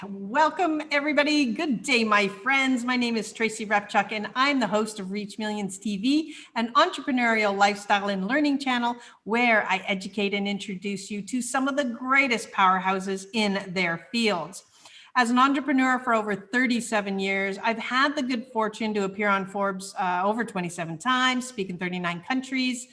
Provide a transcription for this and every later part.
Welcome, everybody. Good day, my friends. My name is Tracy Repchuk, and I'm the host of Reach Millions TV, an entrepreneurial lifestyle and learning channel where I educate and introduce you to some of the greatest powerhouses in their fields. As an entrepreneur for over 37 years, I've had the good fortune to appear on Forbes over 27 times, speak in 39 countries,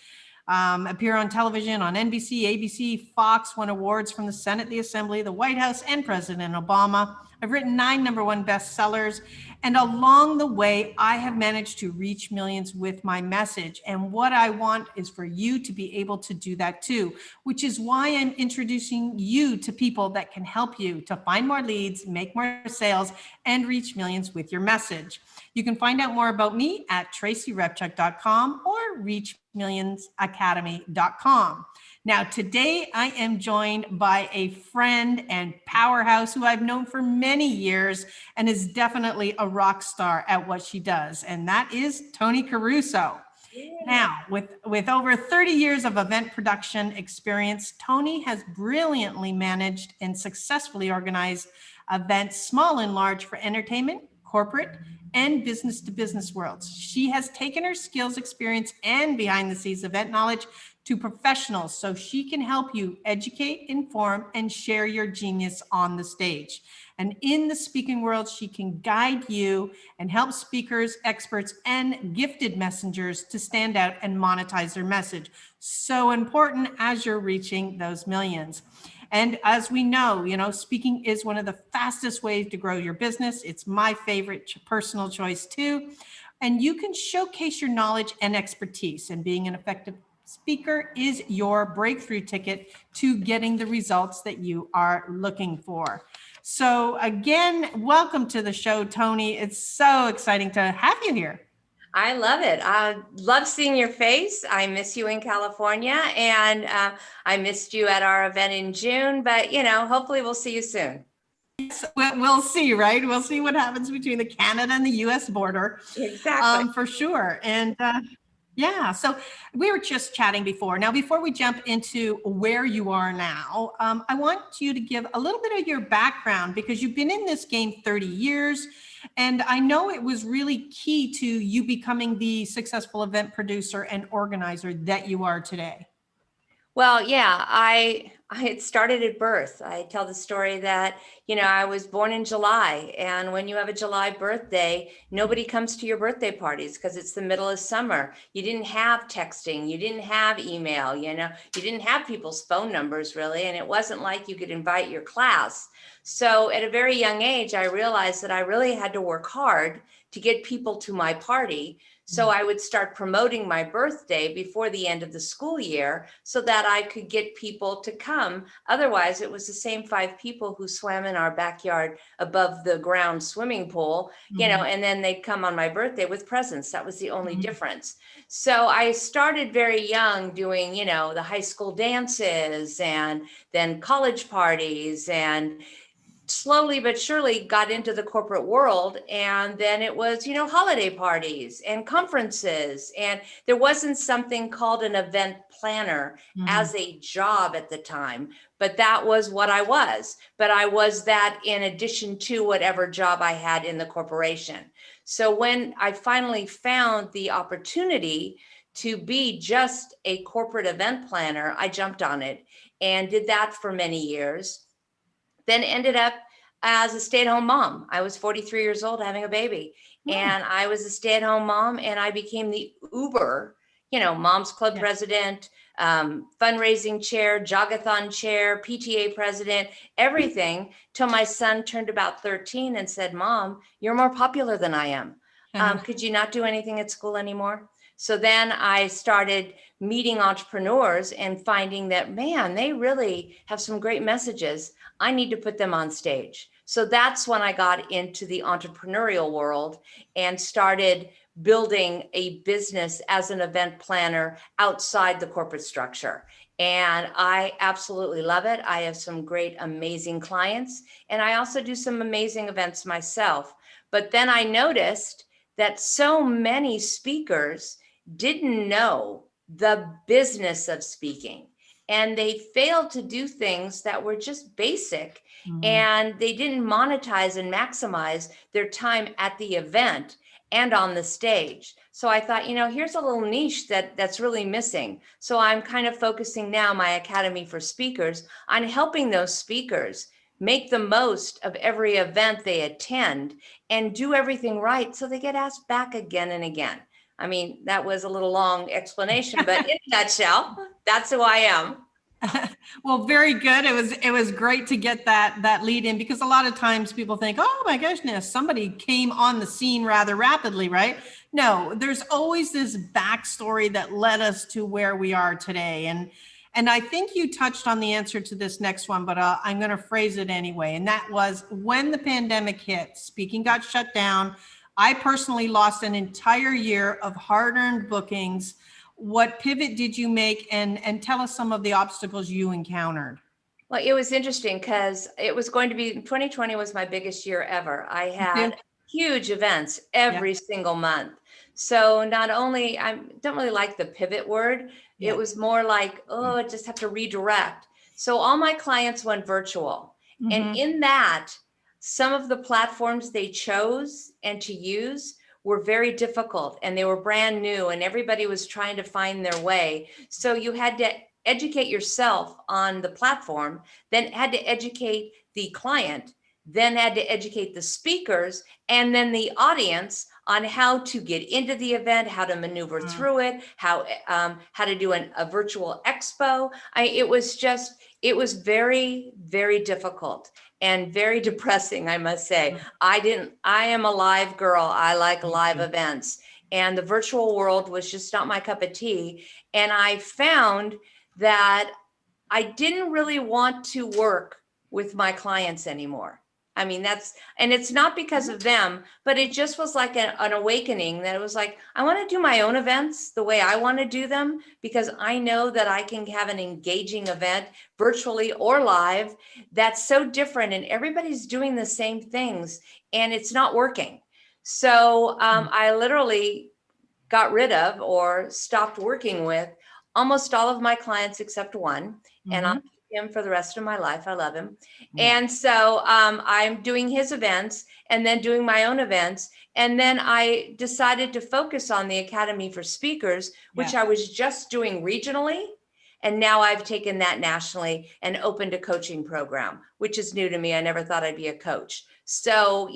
appear on television on NBC, ABC, Fox, won awards from the Senate, the Assembly, the White House, and President Obama. I've written 9 #1 bestsellers, and along the way, I have managed to reach millions with my message. And what I want is for you to be able to do that too, which is why I'm introducing you to people that can help you to find more leads, make more sales, and reach millions with your message. You can find out more about me at tracyrepchuk.com or reachmillionsacademy.com. Now, today I am joined by a friend and powerhouse who I've known for many years and is definitely a rock star at what she does, and that is Toni Caruso. Now, with over 30 years of event production experience, Toni has brilliantly managed and successfully organized events, small and large, for entertainment, corporate, and business-to-business worlds. She has taken her skills, experience, and behind-the-scenes event knowledge to professionals so she can help you educate, inform, and share your genius on the stage. And in the speaking world, she can guide you and help speakers, experts, and gifted messengers to stand out and monetize their message. So important as you're reaching those millions. And as we know, speaking is one of the fastest ways to grow your business. It's my favorite personal choice too. And you can showcase your knowledge and expertise, and being an effective speaker is your breakthrough ticket to getting the results that you are looking for. So again, welcome to the show, Toni. It's so exciting to have you here. I love it. I love seeing your face. I miss you in California, and I missed you at our event in June, but hopefully we'll see you soon. We'll see, right? We'll see what happens between the Canada and the US border. Exactly. For sure. And yeah, so we were just chatting before. Now, before we jump into where you are now, I want you to give a little bit of your background, because you've been in this game 30 years. And I know it was really key to you becoming the successful event producer and organizer that you are today. Well, yeah, I had started at birth. I tell the story that, I was born in July, and when you have a July birthday, nobody comes to your birthday parties because it's the middle of summer. You didn't have texting, you didn't have email, you didn't have people's phone numbers really, and it wasn't like you could invite your class. So at a very young age, I realized that I really had to work hard to get people to my party. So I would start promoting my birthday before the end of the school year so that I could get people to come. Otherwise, it was the same 5 people who swam in our backyard above the ground swimming pool, and then they'd come on my birthday with presents. That was the only difference. So I started very young doing, the high school dances and then college parties, and slowly but surely got into the corporate world. And then it was, holiday parties and conferences. And there wasn't something called an event planner as a job at the time, but that was what I was. But I was that in addition to whatever job I had in the corporation. So when I finally found the opportunity to be just a corporate event planner, I jumped on it and did that for many years. Then ended up as a stay-at-home mom. I was 43 years old having a baby. And I was a stay-at-home mom, and I became the Uber, Moms Club president, fundraising chair, jogathon chair, PTA president, everything, till my son turned about 13 and said, "Mom, you're more popular than I am. Could you not do anything at school anymore?" So then I started meeting entrepreneurs and finding that, man, they really have some great messages. I need to put them on stage. So that's when I got into the entrepreneurial world and started building a business as an event planner outside the corporate structure. And I absolutely love it. I have some great, amazing clients, and I also do some amazing events myself. But then I noticed that so many speakers didn't know the business of speaking. And they failed to do things that were just basic, and they didn't monetize and maximize their time at the event and on the stage. So I thought, here's a little niche that's really missing. So I'm kind of focusing now my Academy for Speakers on helping those speakers make the most of every event they attend and do everything right so they get asked back again and again. I mean, that was a little long explanation, but in a nutshell, that's who I am. Well, very good. It was great to get that lead in, because a lot of times people think, oh my goodness, somebody came on the scene rather rapidly, right? No, there's always this backstory that led us to where we are today. And I think you touched on the answer to this next one, but I'm going to phrase it anyway. And that was, when the pandemic hit, speaking got shut down. I personally lost an entire year of hard-earned bookings. What pivot did you make, and tell us some of the obstacles you encountered? Well, it was interesting because it was going to be 2020 was my biggest year ever. I had huge events every single month. So not only, I don't really like the pivot word. It was more like, oh, I just have to redirect. So all my clients went virtual. And in that, some of the platforms they chose and to use were very difficult, and they were brand new, and everybody was trying to find their way. So you had to educate yourself on the platform, then had to educate the client, then had to educate the speakers, and then the audience on how to get into the event, how to maneuver through it, how to do a virtual expo. It was very, very difficult and very depressing, I must say. I am a live girl. I like live events, and the virtual world was just not my cup of tea. And I found that I didn't really want to work with my clients anymore. I mean, and it's not because of them, but it just was like an awakening that it was like, I want to do my own events the way I want to do them, because I know that I can have an engaging event virtually or live that's so different, and everybody's doing the same things and it's not working. So I literally got rid of or stopped working with almost all of my clients except one, and I'll keep him for the rest of my life. I love him. And so I'm doing his events and then doing my own events. And then I decided to focus on the Academy for Speakers, which I was just doing regionally. And now I've taken that nationally and opened a coaching program, which is new to me. I never thought I'd be a coach. So,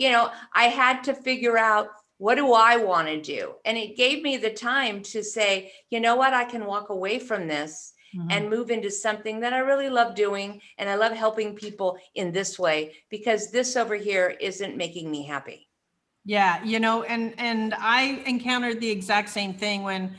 I had to figure out, what do I want to do? And it gave me the time to say, you know what, I can walk away from this and move into something that I really love doing. And I love helping people in this way, because this over here isn't making me happy. Yeah, and I encountered the exact same thing when,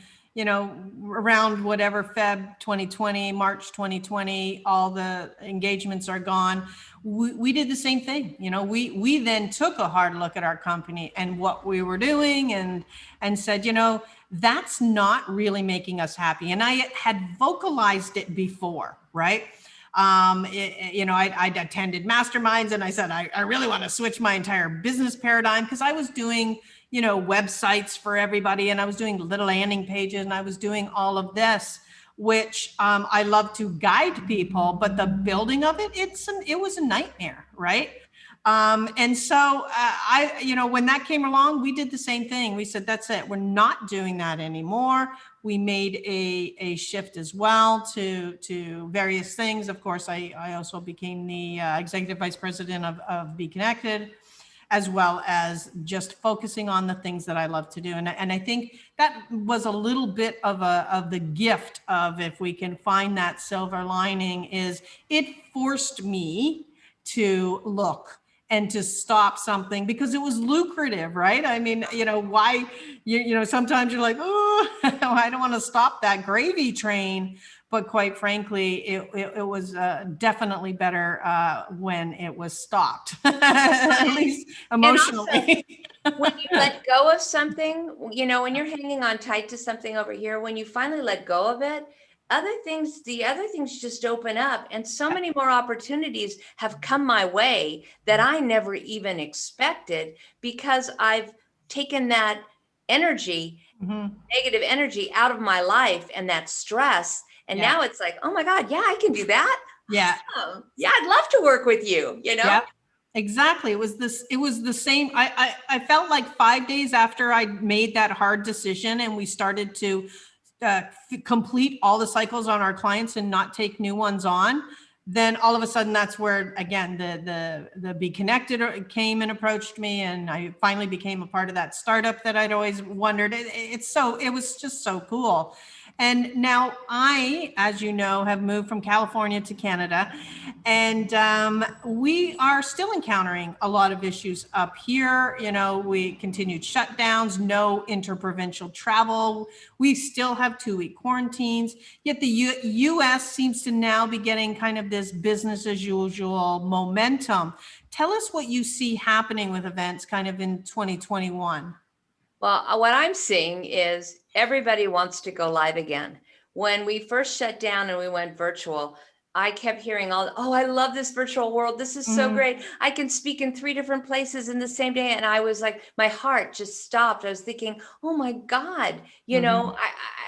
around whatever Feb 2020, March 2020, all the engagements are gone. We did the same thing. We then took a hard look at our company and what we were doing, and said, that's not really making us happy. And I had vocalized it before, right? I'd attended masterminds, and I said, I really want to switch my entire business paradigm, because I was doing, websites for everybody, and I was doing little landing pages, and I was doing all of this, which I love to guide people, but the building of it, it was a nightmare, right? And so when that came along, we did the same thing. We said, that's it. We're not doing that anymore. We made a shift as well to various things. Of course, I also became the executive vice president of Be Connected, as well as just focusing on the things that I love to do. And I think that was a little bit of the gift of, if we can find that silver lining, is it forced me to look and to stop something because it was lucrative, right? I mean, why, sometimes you're like, oh, I don't want to stop that gravy train. But quite frankly, it was definitely better when it was stopped, at least emotionally. When you let go of something, when you're hanging on tight to something over here, when you finally let go of it, the other things just open up, and so many more opportunities have come my way that I never even expected, because I've taken that energy, Mhm. negative energy out of my life and that stress. And Yeah. now it's like, oh my God, yeah, I can do that. Yeah. Awesome. Yeah, I'd love to work with you, you know? Yep. Exactly. It was the same. I felt like 5 days after I made that hard decision and we started to complete all the cycles on our clients and not take new ones on, then all of a sudden that's where again the Be Connected came and approached me, and I finally became a part of that startup that I'd always wondered. It was just so cool. And now I, as you know, have moved from California to Canada, and we are still encountering a lot of issues up here. You know, we continued shutdowns, no interprovincial travel. We still have 2-week quarantines, yet the US seems to now be getting kind of this business as usual momentum. Tell us what you see happening with events kind of in 2021. Well, what I'm seeing is everybody wants to go live again. When we first shut down and we went virtual, I kept hearing oh, I love this virtual world. This is so great. I can speak in 3 different places in the same day. And I was like, my heart just stopped. I was thinking, oh my God, you know,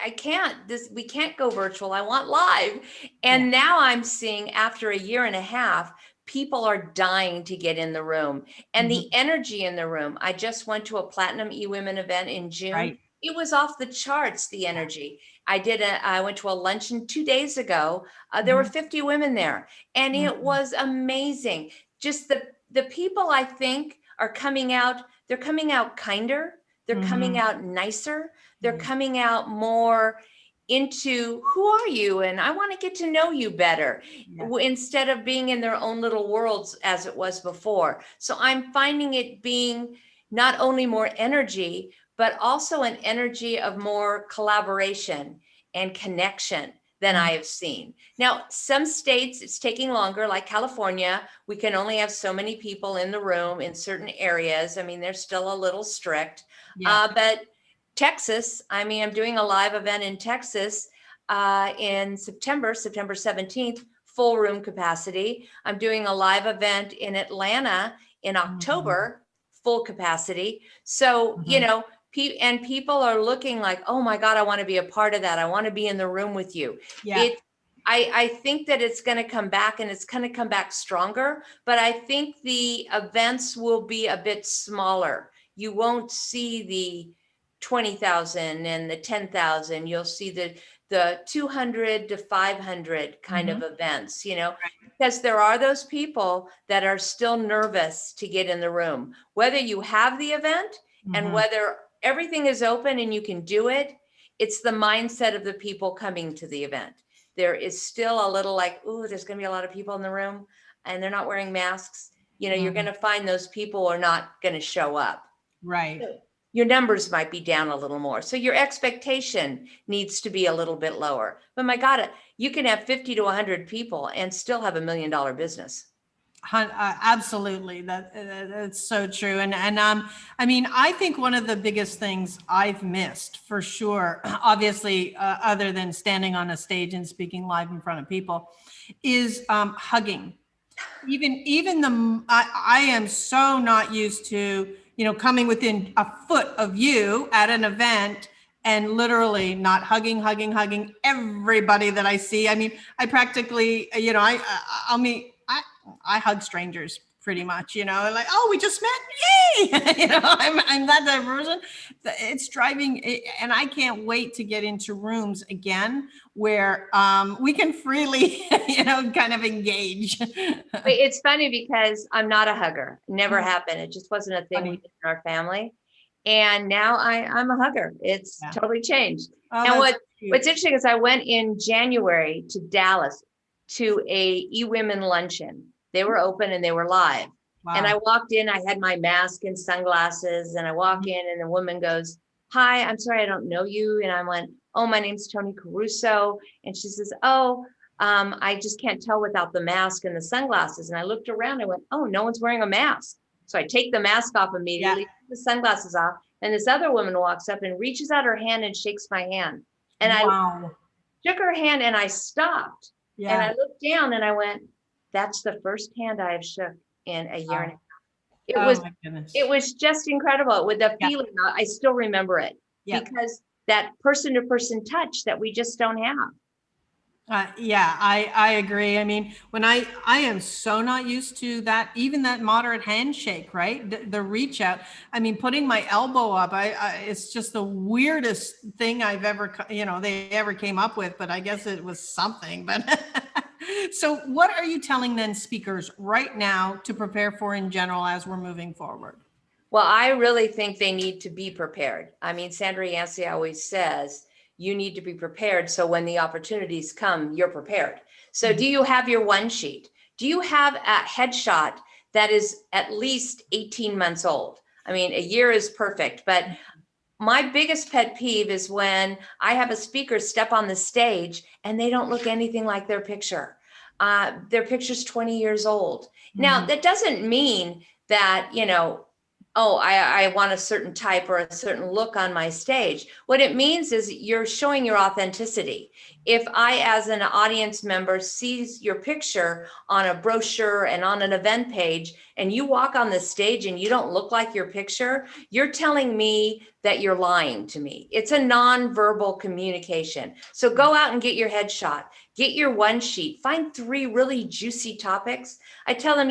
I can't, we can't go virtual. I want live. And now I'm seeing after a year and a half, people are dying to get in the room, and the energy in the room. I just went to a Platinum eWomen event in June. Right. It was off the charts, the energy. I went to a luncheon 2 days ago. There were 50 women there, and it was amazing. Just the people, I think, are coming out. They're coming out kinder. They're coming out nicer. They're coming out more into who are you, and I want to get to know you better, instead of being in their own little worlds as it was before. So I'm finding it being not only more energy, but also an energy of more collaboration and connection than I have seen. Now, some states it's taking longer, like California. We can only have so many people in the room in certain areas. I mean, they're still a little strict, but Texas, I mean, I'm doing a live event in Texas in September 17th, full room capacity. I'm doing a live event in Atlanta in October, full capacity. So, you know, and people are looking like, oh my God, I want to be a part of that. I want to be in the room with you. I think that it's going to come back, and it's going to come back stronger, but I think the events will be a bit smaller. You won't see the 20,000 and the 10,000. You'll see the 200 to 500 kind of events, you know, because there are those people that are still nervous to get in the room, whether you have the event and whether everything is open and you can do it. It's the mindset of the people coming to the event. There is still a little like, ooh, there's going to be a lot of people in the room and they're not wearing masks. You know, you're going to find those people are not going to show up. Right. Your numbers might be down a little more. So your expectation needs to be a little bit lower. But my God, you can have 50 to 100 people and still have $1 million business. Absolutely. That's so true. And I mean, I think one of the biggest things I've missed for sure, obviously, other than standing on a stage and speaking live in front of people, is hugging. I am so not used to, you know, coming within a foot of you at an event and literally not hugging everybody that I see. I mean, I practically, you know, I hug strangers pretty much, you know, like, oh, we just met, yay! You know, I'm that type of person. It's driving, and I can't wait to get into rooms again where we can freely, you know, kind of engage. But it's funny because I'm not a hugger. Never happened. It just wasn't a thing Funny. within our family. And now I'm a hugger. It's totally changed. Oh, and that's cute. what's interesting is I went in January to Dallas to a eWomen luncheon. They were open and they were live. Wow. And I walked in, I had my mask and sunglasses, and I walk in and the woman goes, hi, I'm sorry, I don't know you. And I went, oh, my name's Toni Caruso. And she says, oh, I just can't tell without the mask and the sunglasses. And I looked around, I went, oh, no one's wearing a mask. So I take the mask off immediately, the sunglasses off. And this other woman walks up and reaches out her hand and shakes my hand. And I shook her hand and I stopped. And I looked down and I went, that's the first hand I have shook in a year and a half. Oh my goodness. It was just incredible with the Yeah. feeling. I still remember it Yeah. because that person to person touch that we just don't have. Yeah, I agree. I mean, when I am so not used to that, even that moderate handshake, right? The reach out. I mean, putting my elbow up, it's just the weirdest thing I've ever, they ever came up with, but I guess it was something. But so what are you telling then speakers right now to prepare for in general as we're moving forward? Well, I really think they need to be prepared. I mean, Sandra Yancey always says, you need to be prepared. So when the opportunities come, you're prepared. So do you have your one sheet? Do you have a headshot that is at least 18 months old? I mean, a year is perfect, but my biggest pet peeve is when I have a speaker step on the stage and they don't look anything like their picture. Their picture's 20 years old. Now, that doesn't mean that, oh, I want a certain type or a certain look on my stage. What it means is you're showing your authenticity. If I, as an audience member, sees your picture on a brochure and on an event page, and you walk on the stage and you don't look like your picture, you're telling me that you're lying to me. It's a nonverbal communication. So go out and get your headshot, get your one sheet, find 3 really juicy topics. I tell them,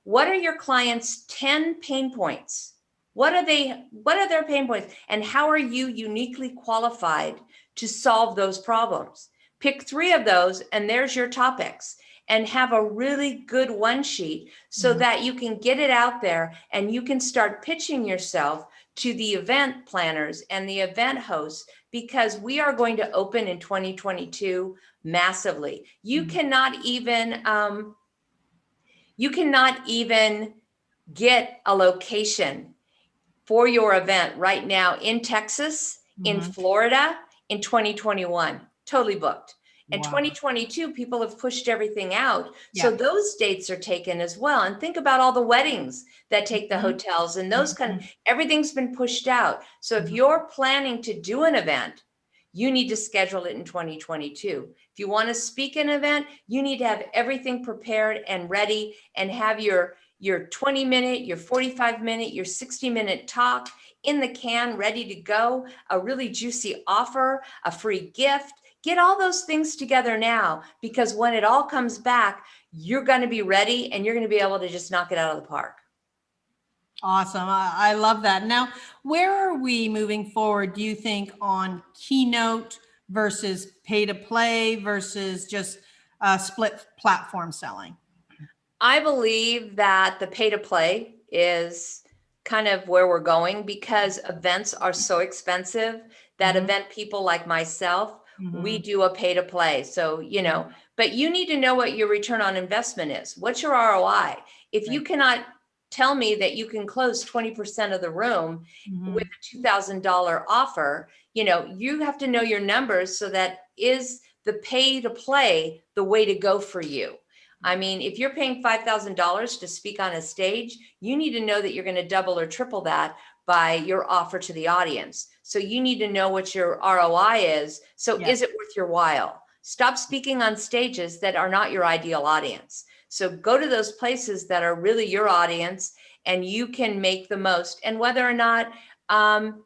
what are your clients' 10 pain points? What are their pain points? And how are you uniquely qualified to solve those problems? Pick 3 of those and there's your topics, and have a really good one sheet so that you can get it out there and you can start pitching yourself to the event planners and the event hosts, because we are going to open in 2022 massively. You cannot even get a location for your event right now in Texas, in Florida, in 2021, totally booked. And 2022, people have pushed everything out. So those dates are taken as well. And think about all the weddings that take the hotels and those everything's been pushed out. So if you're planning to do an event, you need to schedule it in 2022. If you want to speak an event, you need to have everything prepared and ready and have your 20-minute, your 45-minute, your 60-minute talk in the can, ready to go, a really juicy offer, a free gift. Get all those things together now, because when it all comes back, you're going to be ready and you're going to be able to just knock it out of the park. Awesome. I love that. Now, where are we moving forward, do you think, on Keynote versus pay to play versus just split platform selling? I believe that the pay to play is kind of where we're going, because events are so expensive that event people like myself, we do a pay to play. So, but you need to know what your return on investment is. What's your ROI? If you cannot tell me that you can close 20% of the room with a $2,000 offer, you have to know your numbers. So that is the pay to play the way to go for you. I mean, if you're paying $5,000 to speak on a stage, you need to know that you're going to double or triple that by your offer to the audience. So you need to know what your ROI is. So is it worth your while? Stop speaking on stages that are not your ideal audience. So go to those places that are really your audience and you can make the most. And whether or not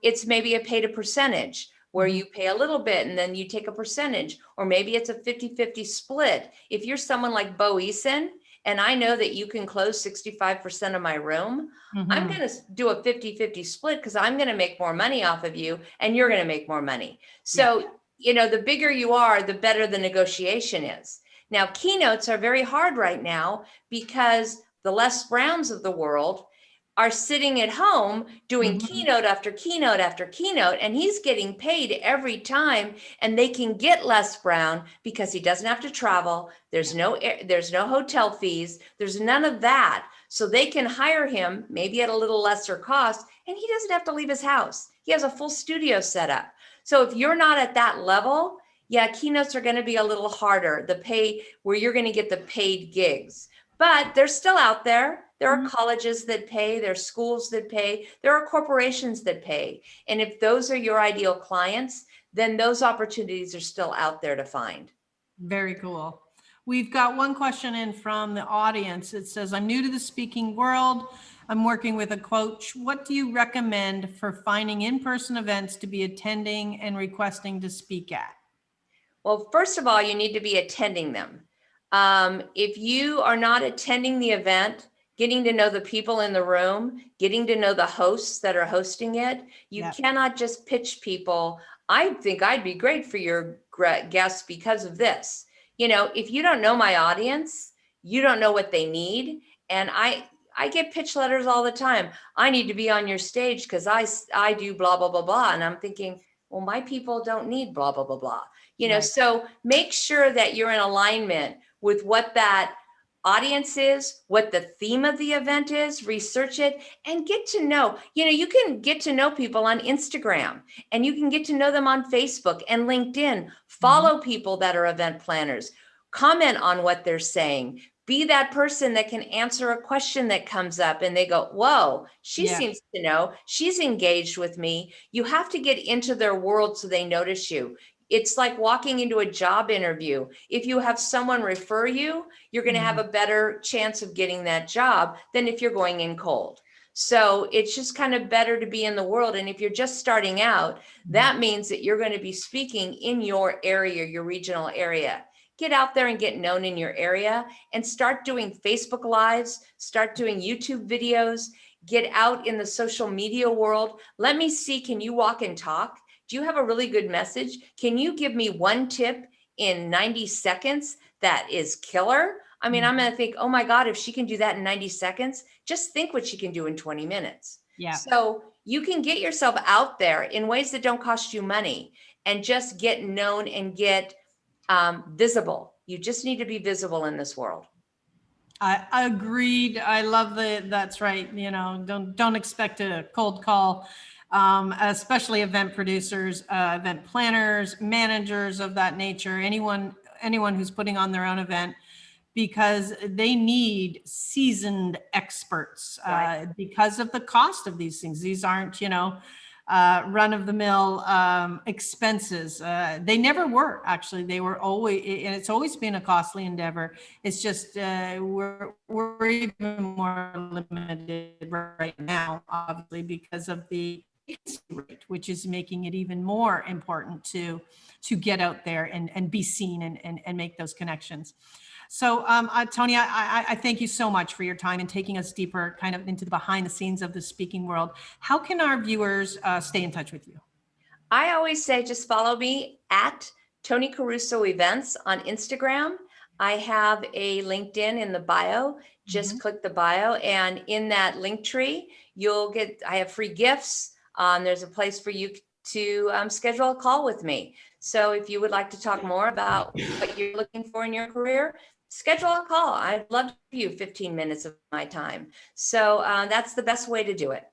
it's maybe a pay to percentage, where you pay a little bit and then you take a percentage, or maybe it's a 50-50 split. If you're someone like Bo Eason, and I know that you can close 65% of my room, I'm going to do a 50-50 split, because I'm going to make more money off of you and you're going to make more money. So, the bigger you are, the better the negotiation is. Now, keynotes are very hard right now, because the Les Browns of the world are sitting at home doing keynote after keynote after keynote, and he's getting paid every time. And they can get Les Brown because he doesn't have to travel. There's no hotel fees. There's none of that. So they can hire him maybe at a little lesser cost, and he doesn't have to leave his house. He has a full studio set up. So if you're not at that level, keynotes are going to be a little harder, the pay where you're going to get the paid gigs, but they're still out there. There are colleges that pay, there are schools that pay, there are corporations that pay. And if those are your ideal clients, then those opportunities are still out there to find. Very cool. We've got one question in from the audience. It says, I'm new to the speaking world. I'm working with a coach. What do you recommend for finding in-person events to be attending and requesting to speak at? Well, first of all, you need to be attending them. If you are not attending the event, getting to know the people in the room, getting to know the hosts that are hosting it, you cannot just pitch people. I think I'd be great for your guests because of this. You know, if you don't know my audience, you don't know what they need. And I get pitch letters all the time. I need to be on your stage because I do blah, blah, blah, blah. And I'm thinking, well, my people don't need blah, blah, blah, blah. You know, so make sure that you're in alignment with what that audience is, what the theme of the event is, research it and get to know. You know, you can get to know people on Instagram and you can get to know them on Facebook and LinkedIn. Follow people that are event planners, comment on what they're saying. Be that person that can answer a question that comes up and they go, whoa, she seems to know, she's engaged with me. You have to get into their world so they notice you. It's like walking into a job interview. If you have someone refer you, you're going to have a better chance of getting that job than if you're going in cold. So it's just kind of better to be in the world. And if you're just starting out, that means that you're going to be speaking in your area, your regional area. Get out there and get known in your area and start doing Facebook Lives, start doing YouTube videos, get out in the social media world. Let me see, can you walk and talk? Do you have a really good message? Can you give me one tip in 90 seconds that is killer? I mean, I'm going to think, oh my God, if she can do that in 90 seconds, just think what she can do in 20 minutes. Yeah. So you can get yourself out there in ways that don't cost you money and just get known and get visible. You just need to be visible in this world. I agreed. I love that's right. You know, don't expect a cold call. Especially event producers, event planners, managers of that nature, anyone who's putting on their own event, because they need seasoned experts because of the cost of these things. These aren't, you know, run-of-the-mill expenses. They never were, actually. They were always, and it's always been a costly endeavor. It's just we're even more limited right now, obviously, because of the rate, which is making it even more important to get out there and be seen and make those connections. So Toni, I thank you so much for your time and taking us deeper kind of into the behind the scenes of the speaking world. How can our viewers stay in touch with you? I always say just follow me at Toni Caruso Events on Instagram. I have a LinkedIn in the bio. Just click the bio, and in that link tree, I have free gifts. There's a place for you to schedule a call with me. So if you would like to talk more about what you're looking for in your career, schedule a call. I'd love to give you 15 minutes of my time. So that's the best way to do it.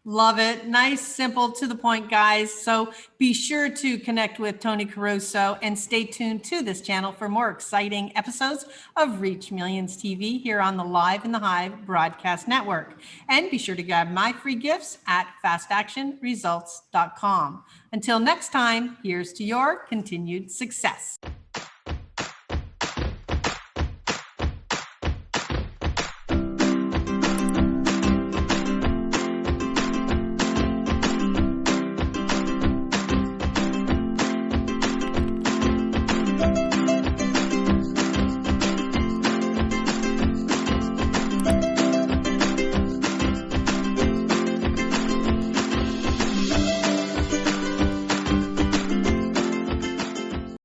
Love it. Nice, simple, to the point, guys. So be sure to connect with Toni Caruso and stay tuned to this channel for more exciting episodes of Reach Millions TV here on the Live in the Hive broadcast network. And be sure to grab my free gifts at fastactionresults.com. Until next time, here's to your continued success.